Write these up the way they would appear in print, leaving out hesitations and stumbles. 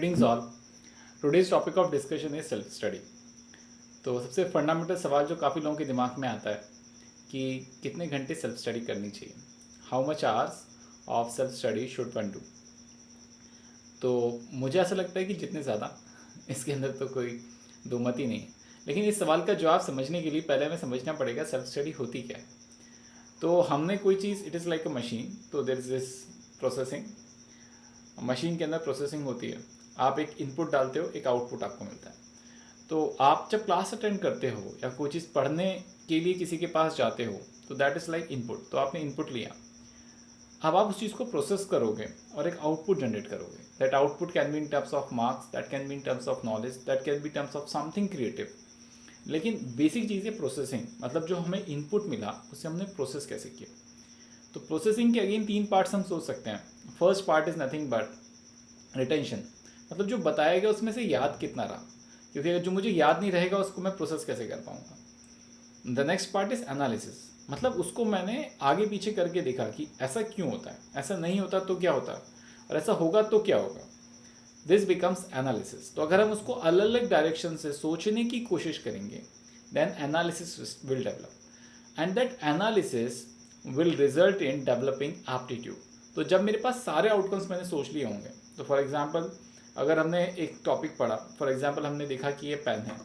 Greetings all. Today's topic of discussion is self study. तो सबसे fundamental सवाल जो काफ़ी लोगों के दिमाग में आता है कि कितने घंटे सेल्फ स्टडी करनी चाहिए, how much hours of self study should one do. तो मुझे ऐसा लगता है कि जितने ज़्यादा, इसके अंदर तो कोई दो मत ही नहीं है। लेकिन इस सवाल का जवाब समझने के लिए पहले हमें समझना पड़ेगा सेल्फ स्टडी होती क्या है। तो हमने कोई चीज़, it is like a machine, तो there is this processing. Machine के अंदर प्रोसेसिंग होती है, आप एक इनपुट डालते हो, एक आउटपुट आपको मिलता है। तो आप जब क्लास अटेंड करते हो या कोई चीज़ पढ़ने के लिए किसी के पास जाते हो, तो दैट इज़ लाइक इनपुट। तो आपने इनपुट लिया, अब आप उस चीज़ को प्रोसेस करोगे और एक आउटपुट जनरेट करोगे। That output can be in terms of marks, that can be in terms of knowledge, that can be terms of something creative. लेकिन बेसिक चीज़ है प्रोसेसिंग, मतलब जो हमें इनपुट मिला उसे हमने प्रोसेस कैसे किया। तो प्रोसेसिंग के अगेन तीन पार्ट्स हम सोच सकते हैं। First part is nothing but retention, मतलब जो बताया गया उसमें से याद कितना रहा, क्योंकि अगर जो मुझे याद नहीं रहेगा उसको मैं प्रोसेस कैसे कर पाऊंगा। The next part is analysis, मतलब उसको मैंने आगे पीछे करके देखा कि ऐसा क्यों होता है, ऐसा नहीं होता तो क्या होता है, और ऐसा होगा तो क्या होगा। This becomes analysis. तो अगर हम उसको अलग अलग डायरेक्शन से सोचने की कोशिश करेंगे, then analysis will develop and that analysis will result in developing aptitude. तो जब मेरे पास सारे आउटकम्स मैंने सोच लिए होंगे, तो फॉर एग्जाम्पल अगर हमने एक टॉपिक पढ़ा, फॉर एग्जाम्पल हमने देखा कि ये पेन है,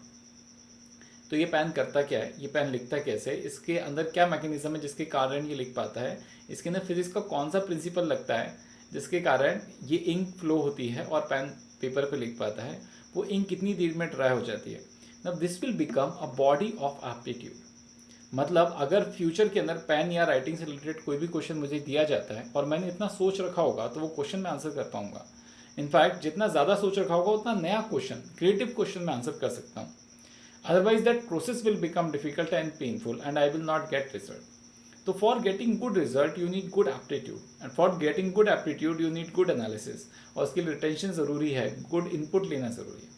तो ये पेन करता क्या है, ये पेन लिखता कैसे, इसके अंदर क्या मैकेनिज्म है जिसके कारण ये लिख पाता है, इसके अंदर फिजिक्स का कौन सा प्रिंसिपल लगता है जिसके कारण ये इंक फ्लो होती है और पेन पेपर पे लिख पाता है, वो इंक कितनी देर में ड्राई हो जाती है। Now this will become a body of aptitude. मतलब अगर फ्यूचर के अंदर पेन या राइटिंग से रिलेटेड कोई भी क्वेश्चन मुझे दिया जाता है और मैंने इतना सोच रखा होगा, तो वो क्वेश्चन मैं आंसर कर पाऊंगा। इनफैक्ट जितना ज़्यादा सोच रखा होगा उतना नया क्वेश्चन, क्रिएटिव क्वेश्चन मैं आंसर कर सकता हूँ। Otherwise that process will become difficult and painful and I will not get result. तो for getting good result you need good aptitude, and for getting good aptitude you need good analysis, और उसके लिए retention ज़रूरी है, good input लेना ज़रूरी है।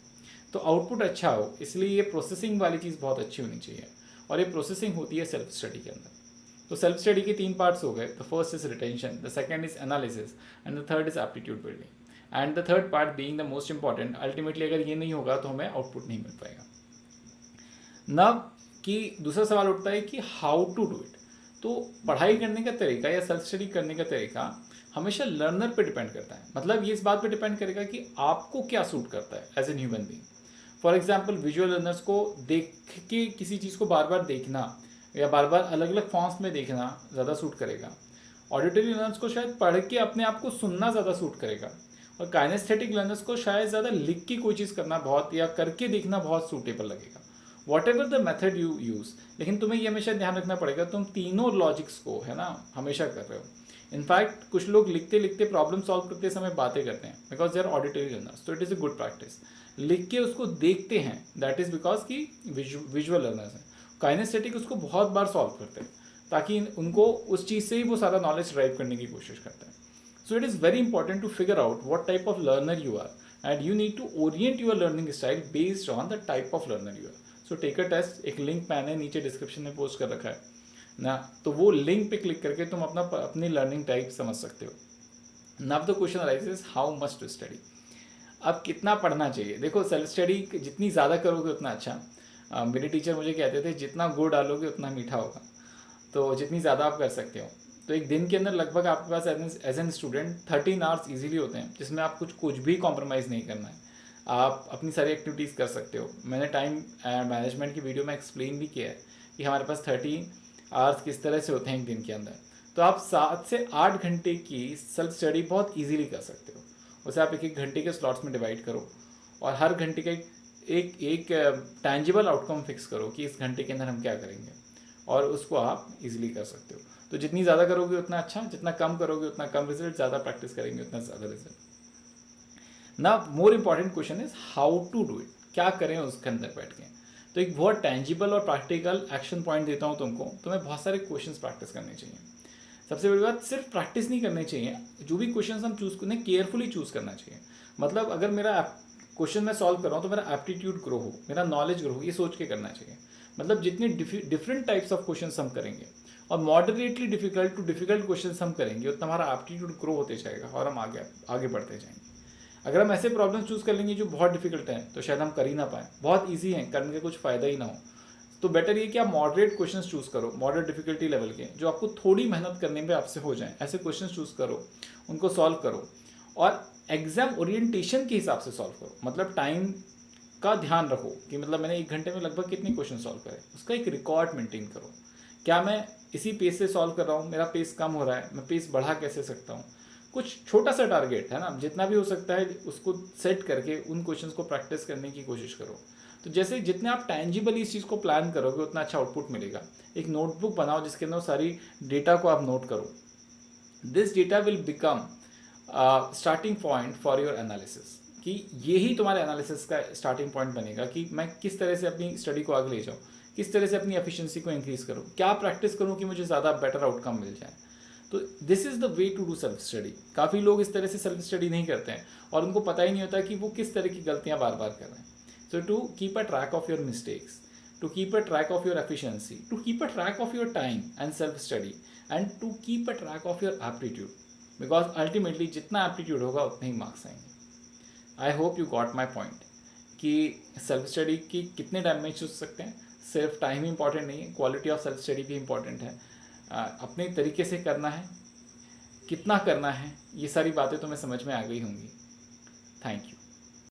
तो आउटपुट अच्छा हो, इसलिए ये प्रोसेसिंग वाली चीज़ बहुत अच्छी होनी चाहिए, और ये प्रोसेसिंग होती है सेल्फ स्टडी के अंदर। तो सेल्फ स्टडी के तीन पार्ट्स हो गए। The first is retention, the second is analysis, and the third is aptitude building. And the third part being the most important, ultimately अगर ये नहीं होगा तो हमें आउटपुट नहीं मिल पाएगा। नब कि दूसरा सवाल उठता है कि हाउ टू डू इट। तो पढ़ाई करने का तरीका या सेल्फ स्टडी करने का तरीका हमेशा लर्नर पे डिपेंड करता है। मतलब ये इस बात पे डिपेंड करेगा कि आपको क्या सूट करता है as an human being. For example visual learners को देख के किसी चीज़ को बार बार देखना या बार बार अलग अलग फॉर्म्स में देखना ज़्यादा सूट करेगा। ऑडिटरी लर्नर्स को शायद पढ़ के अपने आप को सुनना ज़्यादा सूट करेगा। और काइनेस्थेटिक लर्नर्स को शायद ज़्यादा लिख के कोई चीज़ करना बहुत या करके देखना बहुत सूटेबल लगेगा। What ever the method you use, लेकिन तुम्हें ये हमेशा ध्यान रखना पड़ेगा तुम तीनों लॉजिक्स को, है ना, हमेशा कर रहे हो। इनफैक्ट कुछ लोग लिखते लिखते प्रॉब्लम सॉल्व करते समय बातें करते हैं because they are auditory learners, तो it is a good practice. लिख के उसको देखते हैं, दैट इज़ बिकॉज कि विजुअल लर्नर्स हैं। काइनेस्थेटिक उसको बहुत बार सॉल्व करते हैं ताकि उनको उस चीज़ से ही वो सारा नॉलेज ड्राइव करने की कोशिश करते हैं। So it is very important to figure out what type of learner you are, and you need to orient your learning style based on the type of learner you are. So take a test, एक link मैंने नीचे description में post कर रखा है ना, तो वो लिंक पे क्लिक करके तुम अपनी लर्निंग टाइप समझ सकते हो। Now the question arises, how much to study. अब कितना पढ़ना चाहिए। देखो सेल्फ स्टडी जितनी ज़्यादा करोगे उतना अच्छा। मेरे टीचर मुझे कहते थे जितना गुड़ डालोगे उतना मीठा होगा, तो जितनी ज़्यादा आप कर सकते हो। तो एक दिन के अंदर लगभग आपके पास as an student 13 hours easily होते हैं, जिसमें आप कुछ भी कॉम्प्रोमाइज़ नहीं करना है। आप अपनी सारी एक्टिविटीज़ कर सकते हो। मैंने टाइम मैनेजमेंट की वीडियो में एक्सप्लेन भी किया है कि हमारे पास 30 आवर्स किस तरह से होते हैं एक दिन के अंदर। तो आप 7 से 8 घंटे की सेल्फ स्टडी बहुत ईजिली कर सकते हो। उसे आप एक एक घंटे के स्लॉट्स में डिवाइड करो और हर घंटे का एक एक टैंजिबल आउटकम फिक्स करो कि इस घंटे के अंदर हम क्या करेंगे, और उसको आप इजीली कर सकते हो। तो जितनी ज़्यादा करोगे उतना अच्छा, जितना कम करोगे उतना कम रिजल्ट, ज़्यादा प्रैक्टिस करेंगे उतना ज़्यादा रिजल्ट। ना more important question is how to do it, क्या करें उसके अंदर बैठ के। तो एक बहुत टेंजिबल और प्रैक्टिकल एक्शन पॉइंट देता हूँ तुमको। तुम्हें बहुत सारे क्वेश्चंस प्रैक्टिस करने चाहिए। सबसे बड़ी बात, सिर्फ प्रैक्टिस नहीं करनी चाहिए, जो भी क्वेश्चन हम चूज करें केयरफुली चूज करना चाहिए। मतलब अगर मेरा क्वेश्चन मैं सॉल्व कर रहा हूँ तो मेरा एप्टीट्यूड ग्रो हो, मेरा नॉलेज ग्रो हो, ये सोच के करना चाहिए। मतलब जितने डिफरेंट टाइप्स ऑफ क्वेश्चन हम करेंगे और moderately difficult to difficult question हम करेंगे, उतना हमारा एप्टीट्यूड ग्रो होते जाएगा और हम आगे आगे बढ़ते जाएंगे। अगर हम ऐसे प्रॉब्लम चूज़ कर लेंगे जो बहुत डिफिकल्ट हैं तो शायद हम कर ही ना पाए, बहुत ईजी हैं करने का कुछ फ़ायदा ही ना हो। तो बेटर ये कि आप मॉडरेट क्वेश्चंस चूज़ करो, मॉडरेट डिफिकल्टी लेवल के, जो आपको थोड़ी मेहनत करने में आपसे हो जाएं, ऐसे क्वेश्चंस चूज़ करो, उनको सॉल्व करो और एग्जाम ओरिएंटेशन के हिसाब से सॉल्व करो। मतलब टाइम का ध्यान रखो कि मतलब मैंने 1 घंटे में लगभग कितने क्वेश्चन सॉल्व करे, उसका एक रिकॉर्ड मेंटेन करो। क्या मैं इसी पेस से सॉल्व कर रहा हूँ, मेरा पेस कम हो रहा है, मैं पेस बढ़ा कैसे सकता हूँ। कुछ छोटा सा टारगेट है ना, जितना भी हो सकता है उसको सेट करके उन क्वेश्चंस को प्रैक्टिस करने की कोशिश करो। तो जैसे जितने आप टैंजिबली इस चीज़ को प्लान करोगे उतना अच्छा आउटपुट मिलेगा। एक नोटबुक बनाओ जिसके अंदर सारी डेटा को आप नोट करो। This data will become starting point for your analysis, कि यही तुम्हारे एनालिसिस का स्टार्टिंग पॉइंट बनेगा कि मैं किस तरह से अपनी स्टडी को आगे ले जाऊँ, किस तरह से अपनी एफिशिएंसी को इंक्रीज़ करूँ, क्या प्रैक्टिस करूँ कि मुझे ज़्यादा बेटर आउटकम मिल जाए। तो this is the way to do self study. काफ़ी लोग इस तरह से सेल्फ स्टडी नहीं करते हैं और उनको पता ही नहीं होता कि वो किस तरह की गलतियाँ बार बार कर रहे हैं। So to keep a track of your mistakes, to keep a track of your efficiency, to keep a track of your time and self study, and to keep a track of your aptitude, because ultimately जितना aptitude होगा उतने ही marks आएंगे। I hope you got my point कि self study की कितने time में choose सकते हैं। सिर्फ टाइम ही इंपॉर्टेंट नहीं है, क्वालिटी ऑफ सेल्फ स्टडी भी इंपॉर्टेंट है। अपने तरीके से करना है, कितना करना है, ये सारी बातें तुम्हें समझ में आ गई होंगी। Thank you.